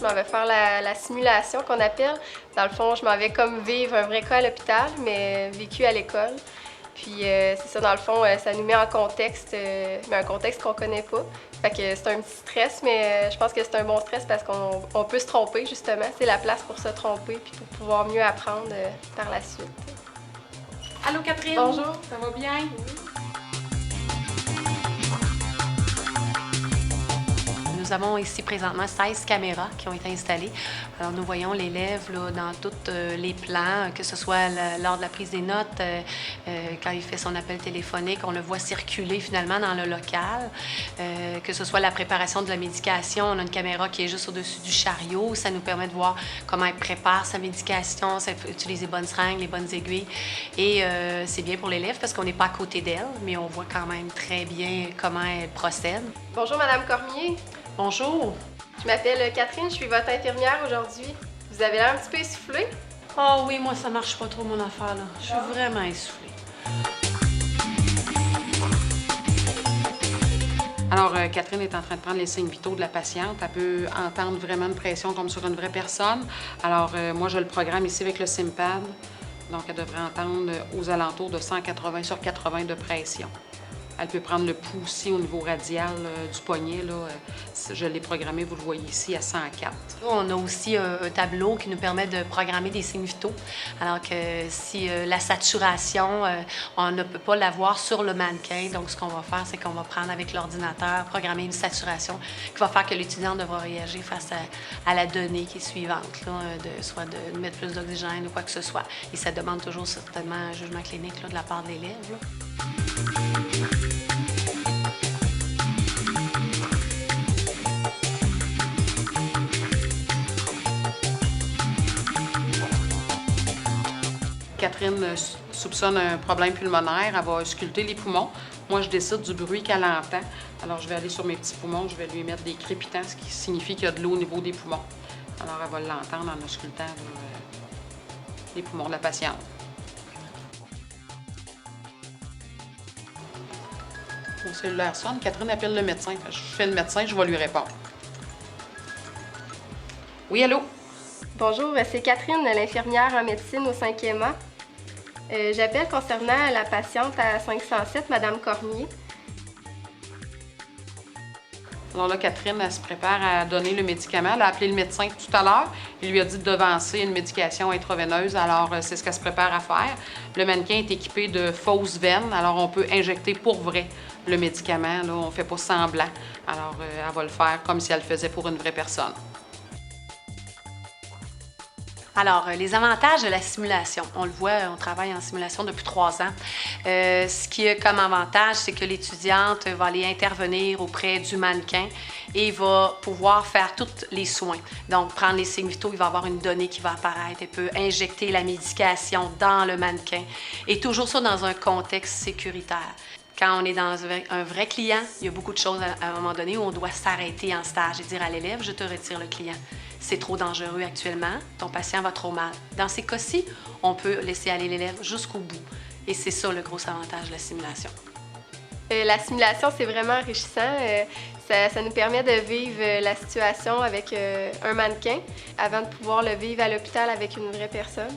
m'en vais faire la simulation qu'on appelle. Dans le fond, je m'en vais comme vivre un vrai cas à l'hôpital, mais vécu à l'école. Puis c'est ça, dans le fond, ça nous met en contexte, mais un contexte qu'on connaît pas. Fait que c'est un petit stress, mais je pense que c'est un bon stress parce qu'on peut se tromper, justement. C'est la place pour se tromper puis pour pouvoir mieux apprendre par la suite. Allô Catherine! Bonjour! Ça va bien? Nous avons ici présentement 16 caméras qui ont été installées. Alors nous voyons l'élève dans tous les plans, que ce soit lors de la prise des notes, quand il fait son appel téléphonique, on le voit circuler finalement dans le local. Que ce soit la préparation de la médication, on a une caméra qui est juste au-dessus du chariot. Ça nous permet de voir comment elle prépare sa médication, ça utilise les bonnes seringues, les bonnes aiguilles. Et c'est bien pour l'élève parce qu'on n'est pas à côté d'elle, mais on voit quand même très bien comment elle procède. Bonjour Madame Cormier. Bonjour. Je m'appelle Catherine, je suis votre infirmière aujourd'hui. Vous avez l'air un petit peu essoufflée? Oh oui, moi ça marche pas trop mon affaire là. Je suis vraiment essoufflée. Alors, Catherine est en train de prendre les signes vitaux de la patiente. Elle peut entendre vraiment une pression comme sur une vraie personne. Alors, moi, je le programme ici avec le SIMPAD. Donc, elle devrait entendre aux alentours de 180 sur 80 de pression. Elle peut prendre le pouls aussi au niveau radial du poignet. Là. Je l'ai programmé, vous le voyez ici, à 104. On a aussi un tableau qui nous permet de programmer des signes vitaux. Alors que si la saturation, on ne peut pas l'avoir sur le mannequin, donc ce qu'on va faire, c'est qu'on va prendre avec l'ordinateur, programmer une saturation qui va faire que l'étudiant devra réagir face à la donnée qui est suivante, là, soit de mettre plus d'oxygène ou quoi que ce soit. Et ça demande toujours certainement un jugement clinique là, de la part de l'élève. Catherine soupçonne un problème pulmonaire, elle va ausculter les poumons. Moi, je décide du bruit qu'elle entend. Alors, je vais aller sur mes petits poumons, je vais lui mettre des crépitants, ce qui signifie qu'il y a de l'eau au niveau des poumons. Alors, elle va l'entendre en auscultant les poumons de la patiente. Mon cellulaire sonne, Catherine appelle le médecin. Je fais le médecin, je vais lui répondre. Oui, allô? Bonjour, c'est Catherine, l'infirmière en médecine au 5e A. J'appelle concernant la patiente à 507, Madame Cormier. Alors là, Catherine, elle se prépare à donner le médicament. Elle a appelé le médecin tout à l'heure. Il lui a dit de devancer une médication intraveineuse. Alors, c'est ce qu'elle se prépare à faire. Le mannequin est équipé de fausses veines. Alors, on peut injecter pour vrai le médicament. Là, on ne fait pas semblant. Alors, elle va le faire comme si elle le faisait pour une vraie personne. Alors, les avantages de la simulation. On le voit, on travaille en simulation depuis 3 ans. Ce qui est comme avantage, c'est que l'étudiante va aller intervenir auprès du mannequin et va pouvoir faire tous les soins. Donc, prendre les signes vitaux, il va y avoir une donnée qui va apparaître. Elle peut injecter la médication dans le mannequin. Et toujours ça dans un contexte sécuritaire. Quand on est dans un vrai client, il y a beaucoup de choses à un moment donné où on doit s'arrêter en stage et dire à l'élève, je te retire le client. C'est trop dangereux actuellement, ton patient va trop mal. Dans ces cas-ci, on peut laisser aller l'élève jusqu'au bout. Et c'est ça le gros avantage de la simulation. La simulation, c'est vraiment enrichissant. Ça nous permet de vivre la situation avec un mannequin avant de pouvoir le vivre à l'hôpital avec une vraie personne.